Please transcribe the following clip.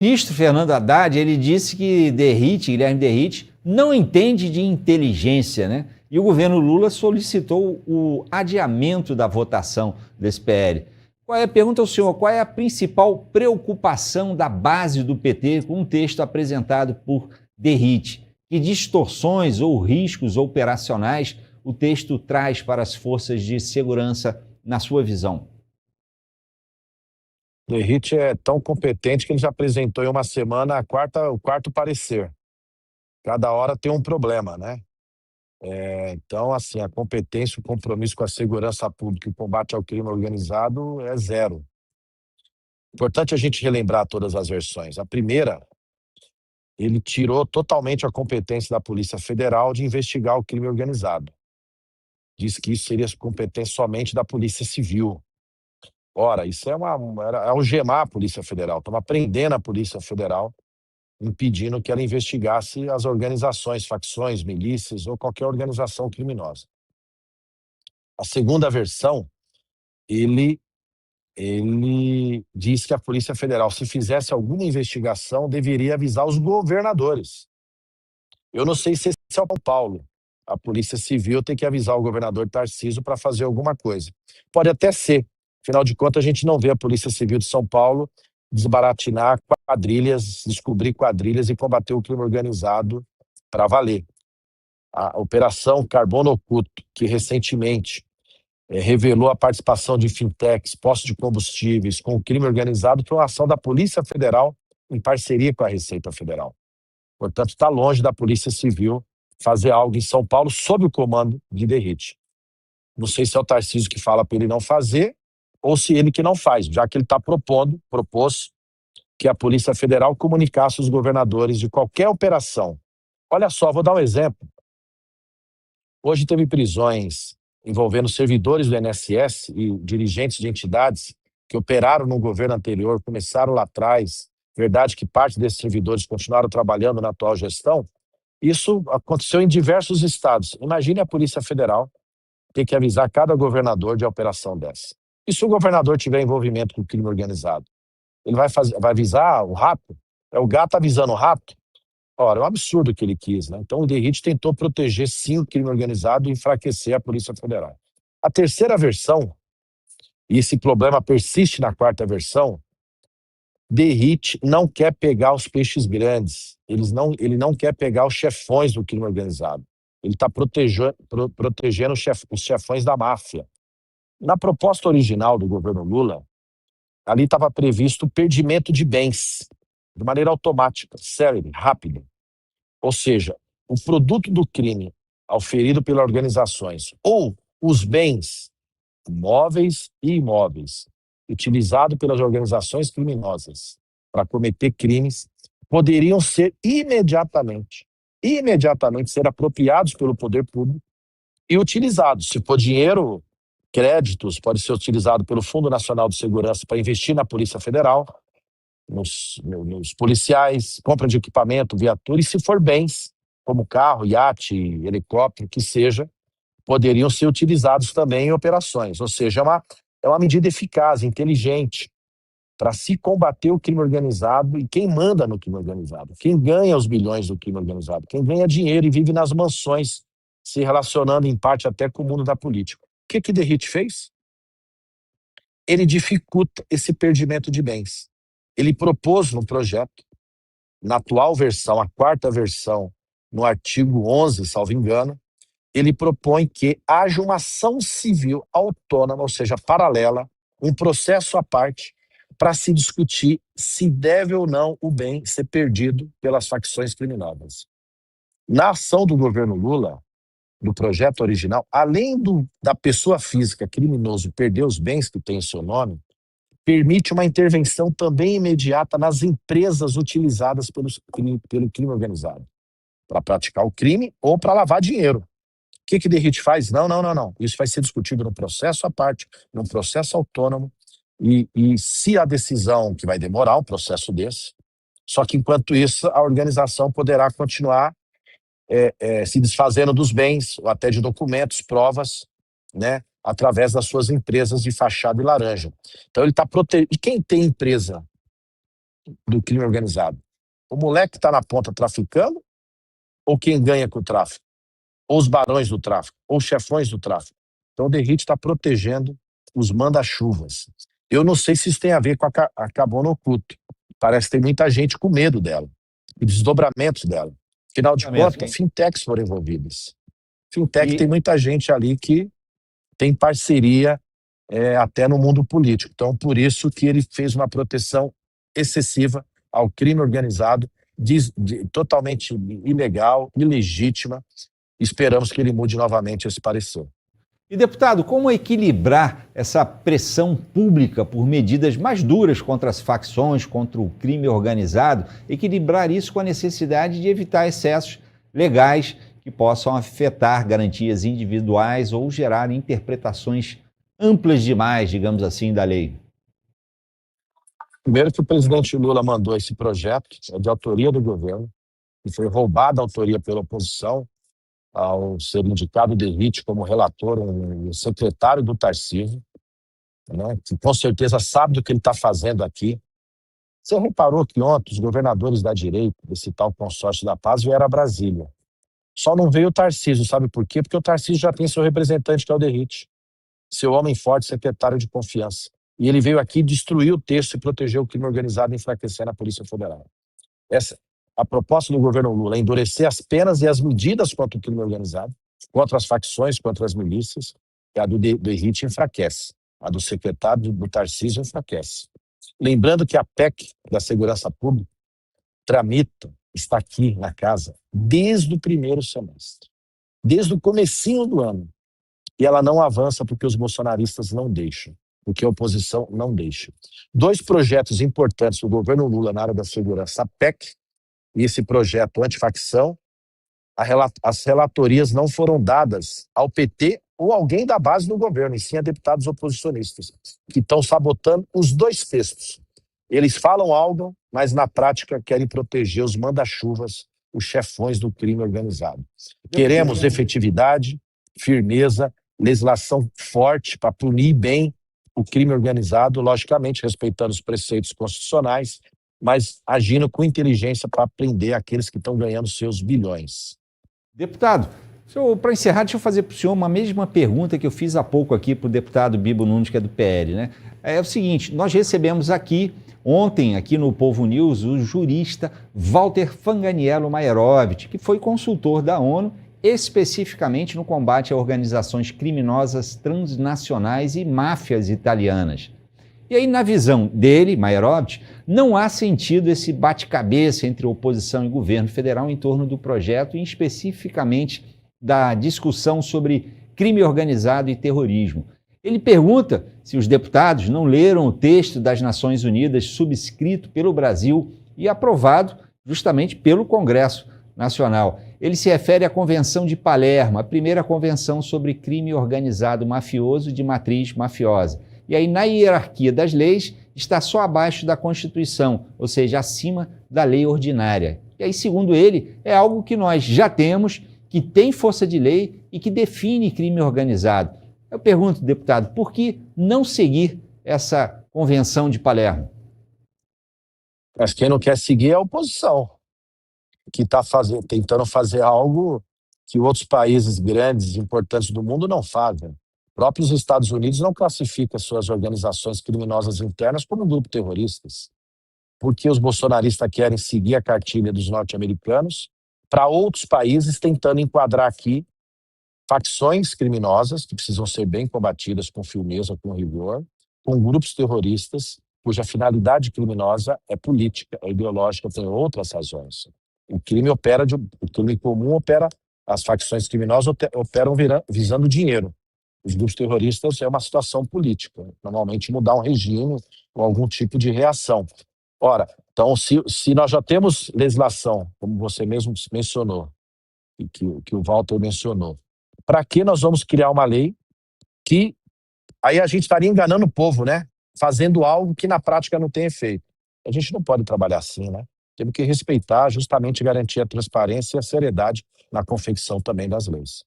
O ministro Fernando Haddad, ele disse que Guilherme Derrite, não entende de inteligência, né? E o governo Lula solicitou o adiamento da votação desse PL. Pergunta ao senhor, qual é a principal preocupação da base do PT com o texto apresentado por Derrite? Que distorções ou riscos operacionais o texto traz para as forças de segurança, na sua visão? Derrite é tão competente que ele já apresentou em uma semana o quarto parecer. Cada hora tem um problema, né? Então, assim, a competência, o compromisso com a segurança pública e o combate ao crime organizado é zero. Importante a gente relembrar todas as versões. A primeira, ele tirou totalmente a competência da Polícia Federal de investigar o crime organizado. Diz que isso seria competência somente da Polícia Civil. Ora, isso era algemar a Polícia Federal, estava prendendo a Polícia Federal, impedindo que ela investigasse as organizações, facções, milícias ou qualquer organização criminosa. A segunda versão, ele diz que a Polícia Federal, se fizesse alguma investigação, deveria avisar os governadores. Eu não sei se esse é o São Paulo. A Polícia Civil tem que avisar o governador Tarcísio para fazer alguma coisa. Pode até ser. Afinal de contas, a gente não vê a Polícia Civil de São Paulo desbaratinar quadrilhas, descobrir quadrilhas e combater o crime organizado para valer. A Operação Carbono Oculto, que recentemente revelou a participação de fintechs, postos de combustíveis com o crime organizado, foi uma ação da Polícia Federal em parceria com a Receita Federal. Portanto, está longe da Polícia Civil fazer algo em São Paulo sob o comando de Derrite. Não sei se é o Tarcísio que fala para ele não fazer ou se ele que não faz, já que ele está propôs que a Polícia Federal comunicasse os governadores de qualquer operação. Olha só, vou dar um exemplo. Hoje teve prisões envolvendo servidores do INSS e dirigentes de entidades que operaram no governo anterior, começaram lá atrás. Verdade que parte desses servidores continuaram trabalhando na atual gestão. Isso aconteceu em diversos estados. Imagine a Polícia Federal ter que avisar cada governador de operação dessa. E se o governador tiver envolvimento com o crime organizado? Ele vai avisar o rato? É o gato avisando o rato? Ora, é um absurdo que ele quis, né? Então o Derrite tentou proteger sim o crime organizado e enfraquecer a Polícia Federal. A terceira versão, e esse problema persiste na quarta versão, Derrite não quer pegar os peixes grandes, ele não quer pegar os chefões do crime organizado. Ele está protegendo os chefões da máfia. Na proposta original do governo Lula, ali estava previsto o perdimento de bens, de maneira automática, célere, rápida. Ou seja, o produto do crime auferido pelas organizações ou os bens móveis e imóveis utilizados pelas organizações criminosas para cometer crimes poderiam ser imediatamente ser apropriados pelo poder público e utilizados. Se for dinheiro, créditos, pode ser utilizado pelo Fundo Nacional de Segurança para investir na Polícia Federal, nos policiais, compra de equipamento, viatura, e se for bens, como carro, iate, helicóptero, que seja, poderiam ser utilizados também em operações. Ou seja, é uma medida eficaz, inteligente, para se combater o crime organizado e quem manda no crime organizado, quem ganha os bilhões do crime organizado, quem ganha dinheiro e vive nas mansões, se relacionando em parte até com o mundo da política. O que Derrite fez? Ele dificulta esse perdimento de bens. Ele propôs no projeto, na atual versão, a quarta versão, no artigo 11, salvo engano, ele propõe que haja uma ação civil autônoma, ou seja, paralela, um processo à parte, para se discutir se deve ou não o bem ser perdido pelas facções criminosas. Na ação do governo Lula, do projeto original, além da pessoa física criminoso perder os bens que tem em seu nome, permite uma intervenção também imediata nas empresas utilizadas pelo crime organizado, para praticar o crime ou para lavar dinheiro. O que Derrite faz? Não. Isso vai ser discutido no processo à parte, num processo autônomo, e se a decisão, que vai demorar um processo desse, só que enquanto isso a organização poderá continuar se desfazendo dos bens, ou até de documentos, provas, né, através das suas empresas de fachada e laranja. Então ele está protegendo. E quem tem empresa do crime organizado? O moleque que está na ponta traficando ou quem ganha com o tráfico? Ou os barões do tráfico? Ou os chefões do tráfico? Então o Derrite está protegendo os manda-chuvas. Eu não sei se isso tem a ver com a Carbono Oculto. Parece que tem muita gente com medo dela. E desdobramentos dela. Afinal de contas, fintechs foram envolvidas. Fintech tem muita gente ali que tem parceria até no mundo político. Então, por isso que ele fez uma proteção excessiva ao crime organizado, totalmente ilegal, ilegítima. Esperamos que ele mude novamente esse parecer. E, deputado, como equilibrar essa pressão pública por medidas mais duras contra as facções, contra o crime organizado, equilibrar isso com a necessidade de evitar excessos legais que possam afetar garantias individuais ou gerar interpretações amplas demais, digamos assim, da lei? Primeiro que o presidente Lula mandou esse projeto, de autoria do governo, que foi roubada a autoria pela oposição, ao ser indicado o Derrite como relator, um secretário do Tarcísio, né, que com certeza sabe do que ele está fazendo aqui. Você reparou que ontem os governadores da direita, desse tal consórcio da paz, vieram a Brasília. Só não veio o Tarcísio, sabe por quê? Porque o Tarcísio já tem seu representante, que é o Derrite, seu homem forte, secretário de confiança. E ele veio aqui destruir o texto e proteger o crime organizado, enfraquecendo a Polícia Federal. A proposta do governo Lula é endurecer as penas e as medidas contra o crime organizado, contra as facções, contra as milícias, e a do Derrite enfraquece. A do secretário do Tarcísio enfraquece. Lembrando que a PEC da Segurança Pública está aqui na casa desde o primeiro semestre, desde o comecinho do ano. E ela não avança porque os bolsonaristas não deixam, porque a oposição não deixa. 2 projetos importantes do governo Lula na área da segurança, a PEC e esse projeto antifacção, as relatorias não foram dadas ao PT ou alguém da base do governo, e sim a deputados oposicionistas, que estão sabotando os 2 textos. Eles falam algo, mas na prática querem proteger os manda-chuvas, os chefões do crime organizado. Queremos efetividade, firmeza, legislação forte para punir bem o crime organizado, logicamente respeitando os preceitos constitucionais, mas agindo com inteligência para prender aqueles que estão ganhando seus bilhões. Deputado, para encerrar, deixa eu fazer para o senhor uma mesma pergunta que eu fiz há pouco aqui para o deputado Bibo Nunes, que é do PL, né? É o seguinte, nós recebemos aqui, ontem, aqui no Povo News, o jurista Walter Fanganiello Maierovitch, que foi consultor da ONU, especificamente no combate a organizações criminosas transnacionais e máfias italianas. E aí, na visão dele, Maierovitch, não há sentido esse bate-cabeça entre oposição e governo federal em torno do projeto e especificamente da discussão sobre crime organizado e terrorismo. Ele pergunta se os deputados não leram o texto das Nações Unidas subscrito pelo Brasil e aprovado justamente pelo Congresso Nacional. Ele se refere à Convenção de Palermo, a primeira convenção sobre crime organizado mafioso de matriz mafiosa. E aí, na hierarquia das leis, está só abaixo da Constituição, ou seja, acima da lei ordinária. E aí, segundo ele, é algo que nós já temos, que tem força de lei e que define crime organizado. Eu pergunto, deputado, por que não seguir essa Convenção de Palermo? Mas quem não quer seguir é a oposição, que está tentando fazer algo que outros países grandes e importantes do mundo não fazem. Próprios Estados Unidos não classificam suas organizações criminosas internas como grupo terroristas, porque os bolsonaristas querem seguir a cartilha dos norte-americanos para outros países, tentando enquadrar aqui facções criminosas que precisam ser bem combatidas com firmeza, com rigor, com grupos terroristas cuja finalidade criminosa é política, é ideológica, tem outras razões. O crime comum opera, as facções criminosas operam visando dinheiro. Os grupos terroristas é uma situação política, normalmente mudar um regime ou algum tipo de reação. Ora, então, se nós já temos legislação, como você mesmo mencionou, e que o Walter mencionou, para que nós vamos criar uma lei que aí a gente estaria enganando o povo, né? Fazendo algo que na prática não tem efeito. A gente não pode trabalhar assim, né? Temos que respeitar, justamente garantir a transparência e a seriedade na confecção também das leis.